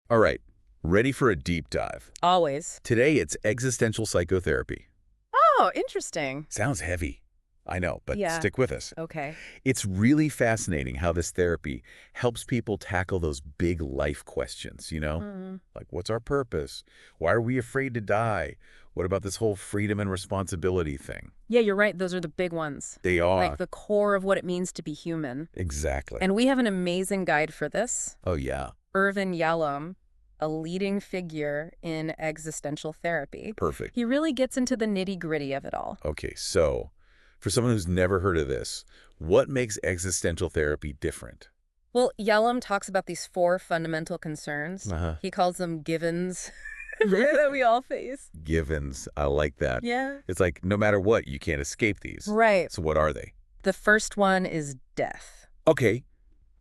All right, ready for a deep dive. Always. Today it's existential psychotherapy. Oh, interesting. Sounds heavy. I know, but Yeah. stick with us. Okay. It's really fascinating how this therapy helps people tackle those big life questions, Mm. Like, what's our purpose? Why are we afraid to die? What about this whole freedom and responsibility thing? Yeah, you're right. Those are the big ones. They Like are. the core of what it means to be human. Exactly. And we have an amazing guide for this. Oh, yeah. Irvin Yalom, a leading figure in existential therapy. Perfect. He really gets into the nitty-gritty of it all. Okay, so for someone who's never heard of this, what makes existential therapy different? Well, Yalom talks about these 4 fundamental concerns. Uh-huh. He calls them givens that we all face. Givens. I like that. Yeah. It's like no matter what, you can't escape these. Right. So what are they? The first one is death. Okay,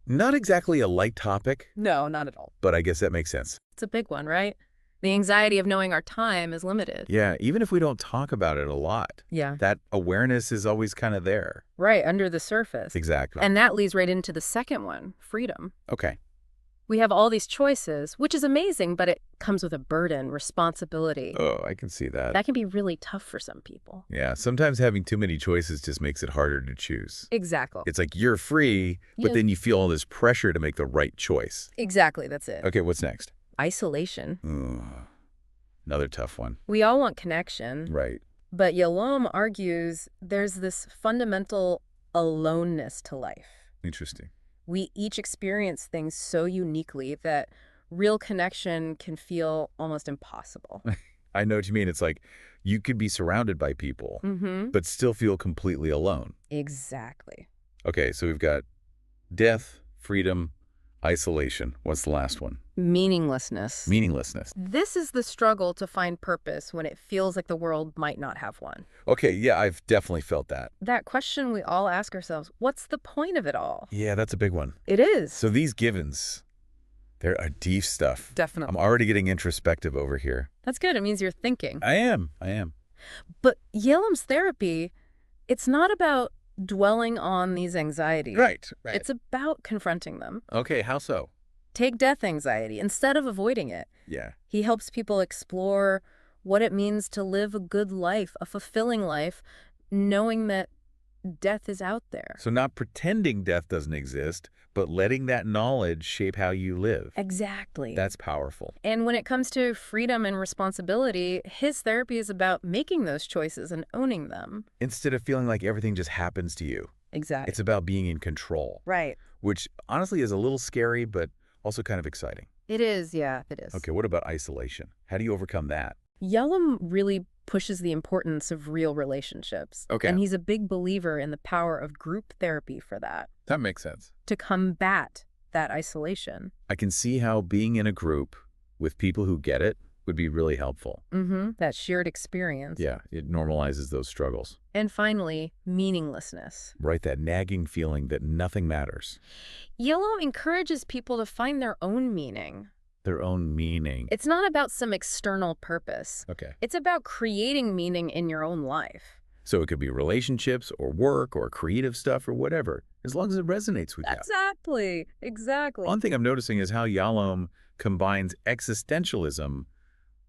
not exactly a light topic, No, not at all. but I guess that makes sense. It's a big one, right? The anxiety of knowing our time is limited. Yeah, even if we don't talk about it a lot, Yeah. that awareness is always kind of there. Right, under the surface. Exactly. And that leads right into the second one, freedom. Okay. We have all these choices, which is amazing, but it comes with a burden, responsibility. Oh, I can see that. That can be really tough for some people. Yeah, sometimes having too many choices just makes it harder to choose. Exactly. It's like you're free, but Yeah. then you feel all this pressure to make the right choice. Exactly, that's it. Okay, what's next? Isolation. Ugh, another tough one. We all want connection, Right. but Yalom argues there's this fundamental aloneness to life. Interesting. We each experience things so uniquely that real connection can feel almost impossible. I know what you mean. It's like you could be surrounded by people, Mm-hmm. but still feel completely alone. Exactly. Okay, so we've got death, freedom, isolation. What's the last one? Meaninglessness. Meaninglessness. This is the struggle to find purpose when it feels like the world might not have one. Okay, yeah, I've definitely felt that. That question we all ask ourselves, what's the point of it all? Yeah, that's a big one. It is. So these givens, they're a deep stuff. Definitely. I'm already getting introspective over here. That's good. It means you're thinking. I am. But Yalom's therapy, it's not about dwelling on these anxieties. Right. It's about confronting them. Okay, how so? Take death anxiety instead of avoiding it. Yeah. He helps people explore what it means to live a good life, a fulfilling life, knowing that death is out there. So not pretending death doesn't exist, but letting that knowledge shape how you live. Exactly. That's powerful. And when it comes to freedom and responsibility, his therapy is about making those choices and owning them. Instead of feeling like everything just happens to you, Exactly. it's about being in control, Right. which honestly is a little scary, but also kind of exciting. It is, yeah, it is. Okay, what about isolation? How do you overcome that? Yalom really pushes the importance of real relationships. Okay. And he's a big believer in the power of group therapy for that, That makes sense. to combat that isolation. I can see how being in a group with people who get it would be really helpful. Mm-hmm. That shared experience. Yeah, it normalizes those struggles. And finally, meaninglessness. Right, that nagging feeling that nothing matters. Yalom encourages people to find their own meaning. Their own meaning. It's not about some external purpose. Okay. It's about creating meaning in your own life. So it could be relationships or work or creative stuff or whatever, as long as it resonates with you. Exactly. Exactly. One thing I'm noticing is how Yalom combines existentialism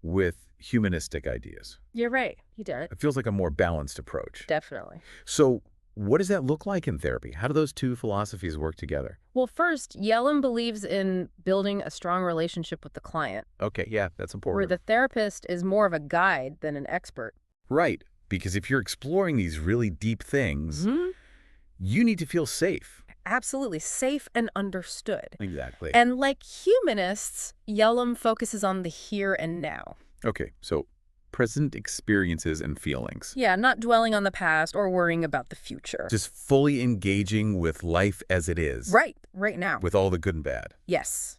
with humanistic ideas. You're right. He did. It feels like a more balanced approach. Definitely. So what does that look like in therapy? How do those two philosophies work together? Well, first, Yalom believes in building a strong relationship with the client, Okay, yeah, that's where important. the therapist is more of a guide than an expert. Right, because if you're exploring these really deep things, you need to feel safe. Absolutely safe and understood. Exactly. And like humanists, Yalom focuses on the here and now. Okay, so present experiences and feelings. Yeah, not dwelling on the past or worrying about the future. Just fully engaging with life as it is. Right now. With all the good and bad. Yes.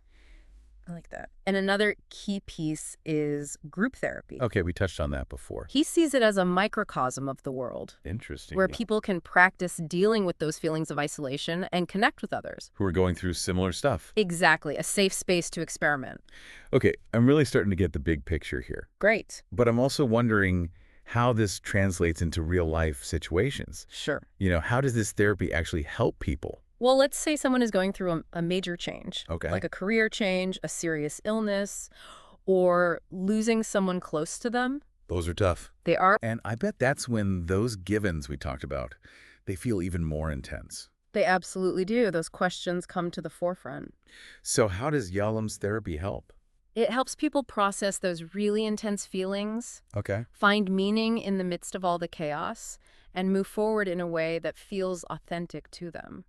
I like that. And another key piece is group therapy. Okay, we touched on that before. He sees it as a microcosm of the world, Interesting. where people can practice dealing with those feelings of isolation and connect with others. Who are going through similar stuff. Exactly. A safe space to experiment. Okay, I'm really starting to get the big picture here. Great. But I'm also wondering how this translates into real life situations. Sure. How does this therapy actually help people? Well, let's say someone is going through a major change, Okay. like a career change, a serious illness, or losing someone close to them. Those are tough. They are. And I bet that's when those givens we talked about, they feel even more intense. They absolutely do. Those questions come to the forefront. So how does Yalom's therapy help? It helps people process those really intense feelings, Okay. find meaning in the midst of all the chaos, and move forward in a way that feels authentic to them.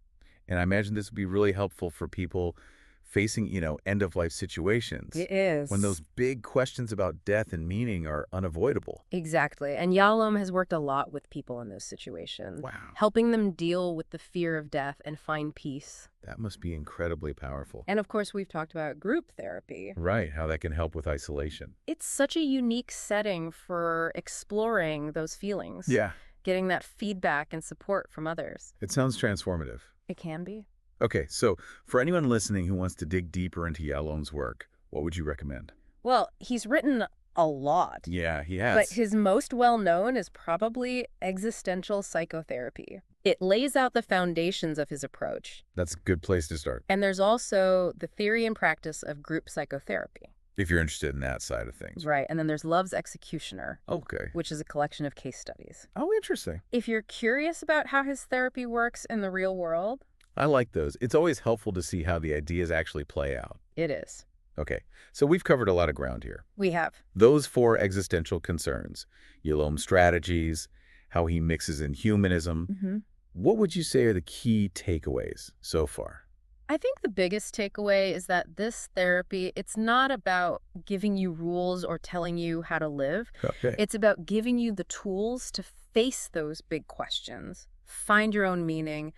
And I imagine this would be really helpful for people facing, end-of-life situations. It is. When those big questions about death and meaning are unavoidable. Exactly. And Yalom has worked a lot with people in those situations, Wow. helping them deal with the fear of death and find peace. That must be incredibly powerful. And of course, we've talked about group therapy. Right, how that can help with isolation. It's such a unique setting for exploring those feelings. Yeah. Getting that feedback and support from others. It sounds transformative. It can be. Okay, so for anyone listening who wants to dig deeper into Yalom's work, what would you recommend? Well, he's written a lot. Yeah, he has. But his most well-known is probably Existential Psychotherapy. It lays out the foundations of his approach. That's a good place to start, And there's also the theory and practice of group psychotherapy. if you're interested in that side of things. Right. And then there's Love's Executioner, Okay. which is a collection of case studies. Oh, interesting. If you're curious about how his therapy works in the real world, I like those. It's always helpful to see how the ideas actually play out. it is. Okay, so we've covered a lot of ground here. We have. Those 4 existential concerns, Yalom's strategies, how he mixes in humanism. What would you say are the key takeaways so far? I think the biggest takeaway is that this therapy, it's not about giving you rules or telling you how to live. Okay. It's about giving you the tools to face those big questions, find your own meaning,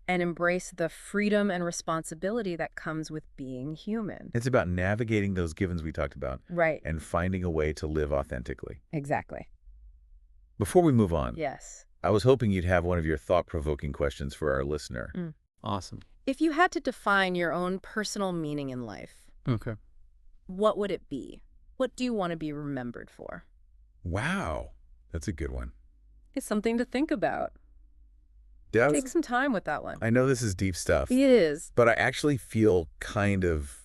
and embrace the freedom and responsibility that comes with being human. It's about navigating those givens we talked about Right. and finding a way to live authentically. Exactly. Before we move on, Yes. I was hoping you'd have one of your thought-provoking questions for our listener. Awesome. If you had to define your own personal meaning in life, Okay. what would it be? What do you want to be remembered for? Wow, that's a good one. It's something to think about. Take some time with that one. I know this is deep stuff, It is. but I actually feel kind of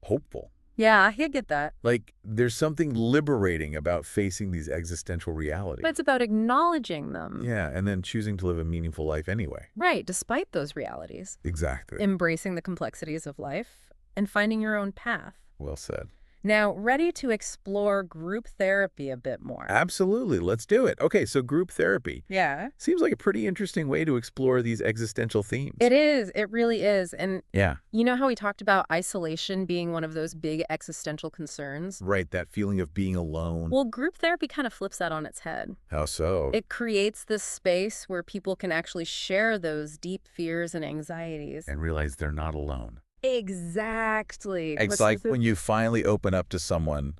hopeful. Yeah, I get that. Like, there's something liberating about facing these existential realities. But it's about acknowledging them. Yeah, and then choosing to live a meaningful life anyway. Right, despite those realities. Exactly. Embracing the complexities of life and finding your own path. Well said. Now, ready to explore group therapy a bit more. Absolutely. Let's do it. Okay, so group therapy. Yeah. Seems like a pretty interesting way to explore these existential themes. It is. It really is. And Yeah, you know how we talked about isolation being one of those big existential concerns? right. That feeling of being alone. Well, group therapy kind of flips that on its head. How so? It creates this space where people can actually share those deep fears and anxieties. And realize they're not alone. Exactly. It's like when you finally open up to someone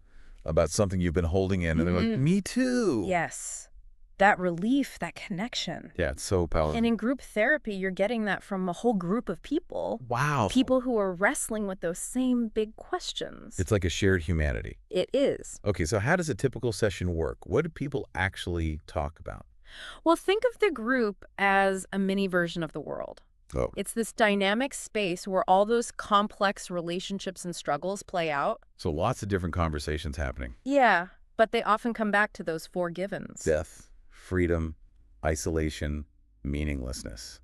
about something you've been holding in, and they're like, me too. Yes. That relief, that connection. Yeah, it's so powerful. And in group therapy, you're getting that from a whole group of people. Wow. People who are wrestling with those same big questions. It's like a shared humanity. It is. Okay, so how does a typical session work? What do people actually talk about? Well, think of the group as a mini version of the world. Oh, It's this dynamic space where all those complex relationships and struggles play out. so lots of different conversations happening. Yeah, but they often come back to those 4 givens. Death, freedom, isolation, meaninglessness.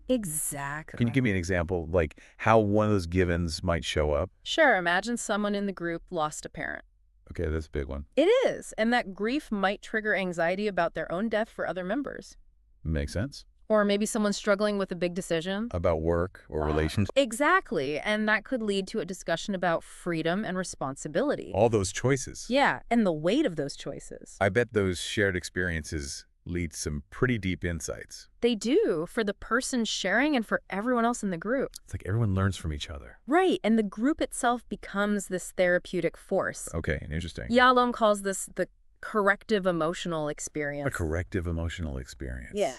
Exactly. Can you give me an example, like how one of those givens might show up? Sure, imagine someone in the group lost a parent. Okay, that's a big one. It is, and that grief might trigger anxiety about their own death for other members. Makes sense. Or maybe someone's struggling with a big decision. About work or relationships. Exactly, and that could lead to a discussion about freedom and responsibility. All those choices. Yeah, and the weight of those choices. I bet those shared experiences lead to some pretty deep insights. They do, for the person sharing and for everyone else in the group. It's like everyone learns from each other. Right, and the group itself becomes this therapeutic force. Okay, interesting. Yalom calls this the corrective emotional experience. A corrective emotional experience. Yeah.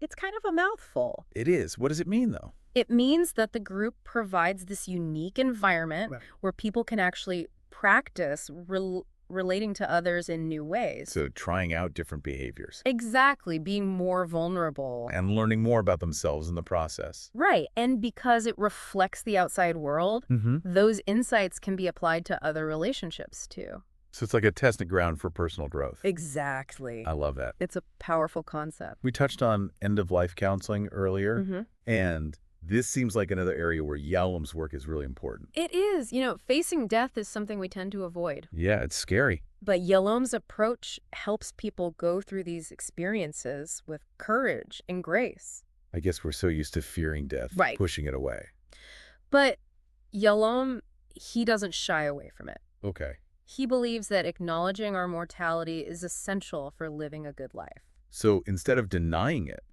It's kind of a mouthful. It is. What does it mean, though? It means that the group provides this unique environment Right. where people can actually practice relating to others in new ways. So trying out different behaviors. Exactly, being more vulnerable. And learning more about themselves in the process. Right, and because it reflects the outside world, those insights can be applied to other relationships too. So it's like a testing ground for personal growth. Exactly. I love that. It's a powerful concept. We touched on end-of-life counseling earlier, and this seems like another area where Yalom's work is really important. It is. Facing death is something we tend to avoid. Yeah, it's scary. But Yalom's approach helps people go through these experiences with courage and grace. I guess we're so used to fearing death, Right. pushing it away. But Yalom, he doesn't shy away from it. Okay. He believes that acknowledging our mortality is essential for living a good life. So instead of denying it,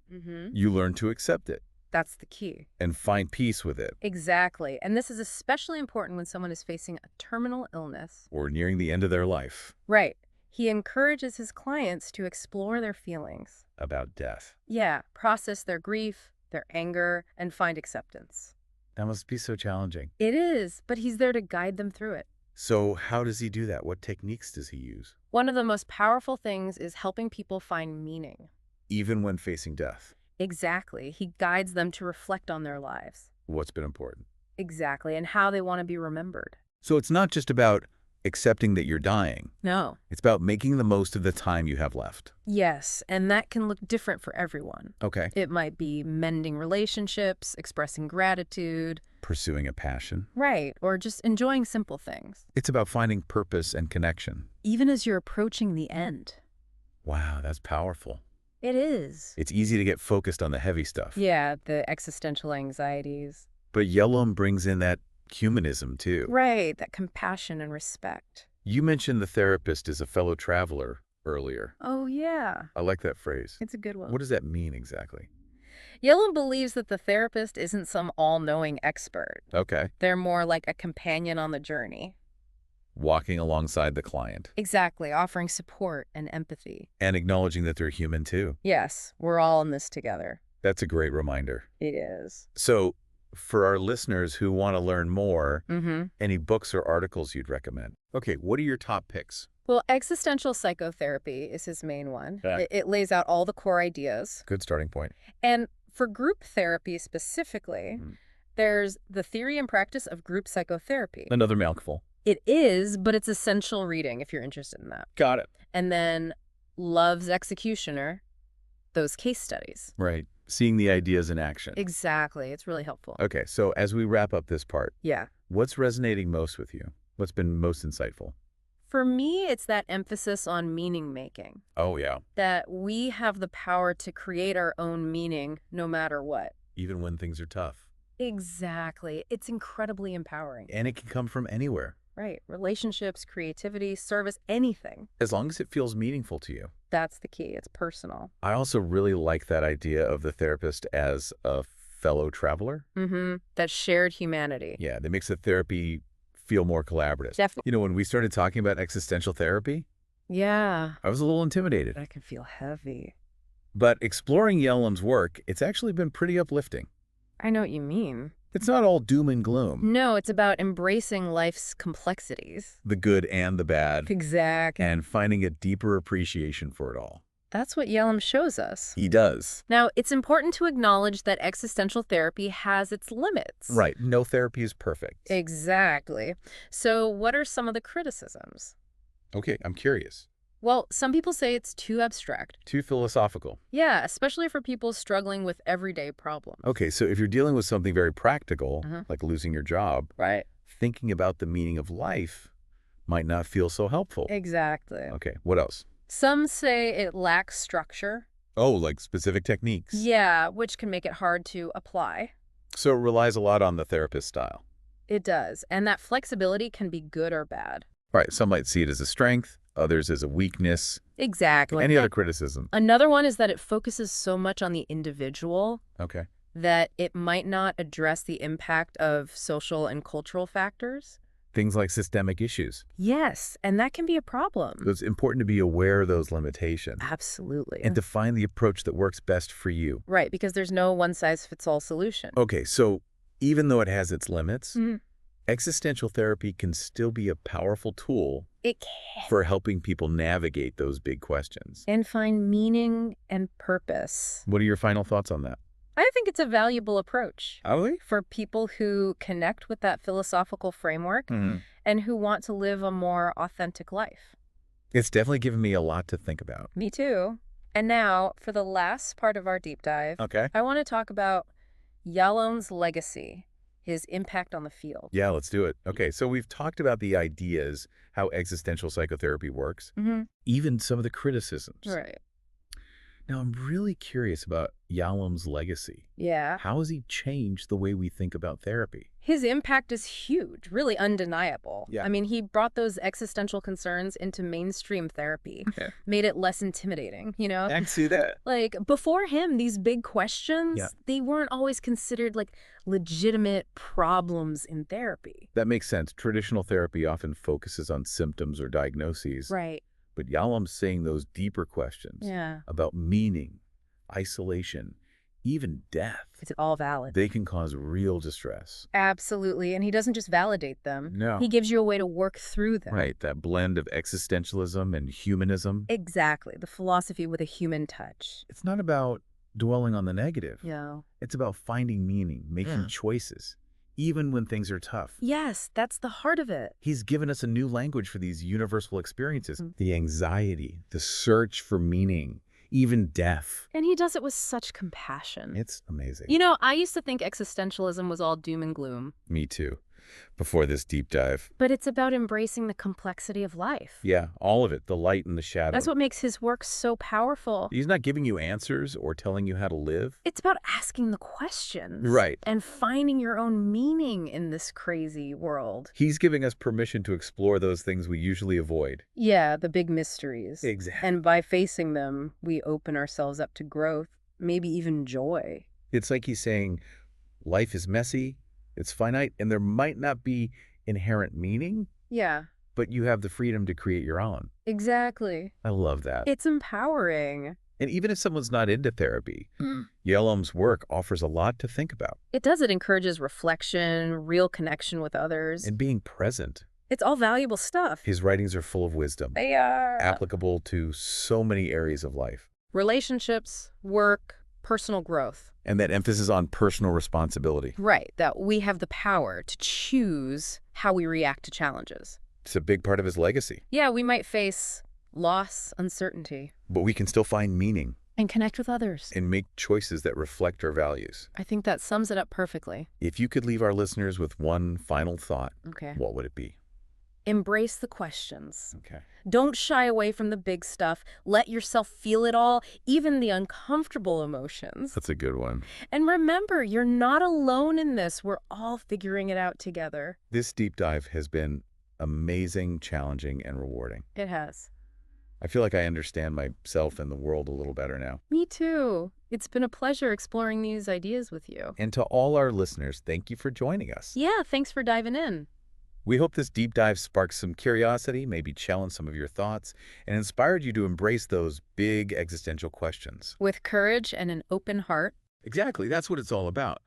you learn to accept it That's the key. and find peace with it, Exactly. And this is especially important when someone is facing a terminal illness. or nearing the end of their life. Right. He encourages his clients to explore their feelings. About death. Yeah, process their grief, their anger, and find acceptance. That must be so challenging. It is, but he's there to guide them through it. So how does he do that? What techniques does he use? One of the most powerful things is helping people find meaning. Even when facing death. Exactly. He guides them to reflect on their lives. What's been important? Exactly, and how they want to be remembered. So it's not just about accepting that you're dying. No. It's about making the most of the time you have left. Yes, and that can look different for everyone. Okay. It might be mending relationships, expressing gratitude. Pursuing a passion. Right, or just enjoying simple things. It's about finding purpose and connection. Even as you're approaching the end. Wow, that's powerful. It is. It's easy to get focused on the heavy stuff. Yeah, the existential anxieties. But Yalom brings in that humanism too. Right, that compassion and respect. You mentioned the therapist is a fellow traveler earlier. Oh, yeah. I like that phrase. It's a good one. What does that mean exactly? Yalom believes that the therapist isn't some all-knowing expert. Okay. They're more like a companion on the journey. Walking alongside the client. Exactly, offering support and empathy. And acknowledging that they're human too. Yes, we're all in this together. That's a great reminder. It is. So, for our listeners who want to learn more, Mm-hmm. any books or articles you'd recommend? Okay, what are your top picks? Well, Existential Psychotherapy is his main one. Yeah. It lays out all the core ideas. Good starting point. And for group therapy specifically, there's The Theory and Practice of Group Psychotherapy. Another mouthful. It is, but it's essential reading if you're interested in that. Got it. And then Love's Executioner, those case studies. Right. Seeing the ideas in action. Exactly. It's really helpful. Okay, so as we wrap up this part, Yeah. what's resonating most with you? What's been most insightful? For me, it's that emphasis on meaning making. Oh, yeah. That we have the power to create our own meaning no matter what. Even when things are tough. Exactly. It's incredibly empowering. And it can come from anywhere. Right. Relationships, creativity, service, anything. As long as it feels meaningful to you. That's the key. It's personal. I also really like that idea of the therapist as a fellow traveler. Mm-hmm. That shared humanity. Yeah, that makes the therapy feel more collaborative. Definitely. You know, when we started talking about existential therapy, Yeah. I was a little intimidated. That can feel heavy. But exploring Yalom's work, it's actually been pretty uplifting. I know what you mean. It's not all doom and gloom. No, it's about embracing life's complexities. The good and the bad. Exactly. And finding a deeper appreciation for it all. That's what Yalom shows us. He does. Now, it's important to acknowledge that existential therapy has its limits. Right. No therapy is perfect. Exactly. So what are some of the criticisms? Okay, I'm curious. Well, some people say it's too abstract. Too philosophical. Yeah, especially for people struggling with everyday problems. Okay, so if you're dealing with something very practical, like losing your job, Right. thinking about the meaning of life might not feel so helpful. Exactly. Okay, what else? Some say it lacks structure. Oh, like specific techniques. Yeah, which can make it hard to apply. So it relies a lot on the therapist style. It does. And that flexibility can be good or bad. Right, some might see it as a strength, others as a weakness. Exactly. Any other criticism? Another one is that it focuses so much on the individual Okay. that it might not address the impact of social and cultural factors. Things like systemic issues. Yes, and that can be a problem. So it's important to be aware of those limitations Absolutely. and to find the approach that works best for you. Right, because there's no one-size-fits-all solution. Okay, so even though it has its limits, existential therapy can still be a powerful tool It can. for helping people navigate those big questions. And find meaning and purpose. What are your final thoughts on that? I think it's a valuable approach Are we? for people who connect with that philosophical framework and who want to live a more authentic life. It's definitely given me a lot to think about. Me too. And now, for the last part of our deep dive, Okay. I want to talk about Yalom's legacy, his impact on the field. Yeah, let's do it. Okay, so we've talked about the ideas, how existential psychotherapy works, even some of the criticisms. Right. Now, I'm really curious about Yalom's legacy. Yeah. How has he changed the way we think about therapy? His impact is huge, really undeniable. Yeah. I mean, he brought those existential concerns into mainstream therapy, made it less intimidating, you know? I can see that. Like, before him, these big questions, they weren't always considered, like, legitimate problems in therapy. That makes sense. Traditional therapy often focuses on symptoms or diagnoses. Right. But Yalom's saying those deeper questions about meaning, isolation, even death. It's all valid. They can cause real distress. Absolutely. And he doesn't just validate them. No. He gives you a way to work through them. Right, that blend of existentialism and humanism. Exactly. The philosophy with a human touch. It's not about dwelling on the negative. Yeah. It's about finding meaning, making choices, even when things are tough. Yes, that's the heart of it. He's given us a new language for these universal experiences. The anxiety, the search for meaning, even death. And he does it with such compassion. It's amazing. You know, I used to think existentialism was all doom and gloom. Me too, before this deep dive. But it's about embracing the complexity of life. Yeah, all of it, the light and the shadow. That's what makes his work so powerful. He's not giving you answers or telling you how to live. It's about asking the questions. Right. And finding your own meaning in this crazy world. He's giving us permission to explore those things we usually avoid. Yeah, the big mysteries. Exactly. And by facing them, we open ourselves up to growth, maybe even joy. It's like he's saying, life is messy, it's finite, and there might not be inherent meaning, Yeah. but you have the freedom to create your own. Exactly. I love that. It's empowering. And even if someone's not into therapy, Yalom's work offers a lot to think about. It does. It encourages reflection, real connection with others. And being present. It's all valuable stuff. His writings are full of wisdom. They are. Applicable to so many areas of life. Relationships, work, personal growth. And that emphasis on personal responsibility. Right. That we have the power to choose how we react to challenges. It's a big part of his legacy. Yeah, we might face loss, uncertainty. But we can still find meaning. And connect with others. And make choices that reflect our values. I think that sums it up perfectly. If you could leave our listeners with one final thought, what would it be? Embrace the questions. Okay. Don't shy away from the big stuff. Let yourself feel it all, even the uncomfortable emotions. That's a good one. And remember, you're not alone in this. We're all figuring it out together. This deep dive has been amazing, challenging, and rewarding. It has. I feel like I understand myself and the world a little better now. Me too. It's been a pleasure exploring these ideas with you. And to all our listeners, thank you for joining us. Yeah, thanks for diving in. We hope this deep dive sparked some curiosity, maybe challenged some of your thoughts, and inspired you to embrace those big existential questions. With courage and an open heart. Exactly, that's what it's all about.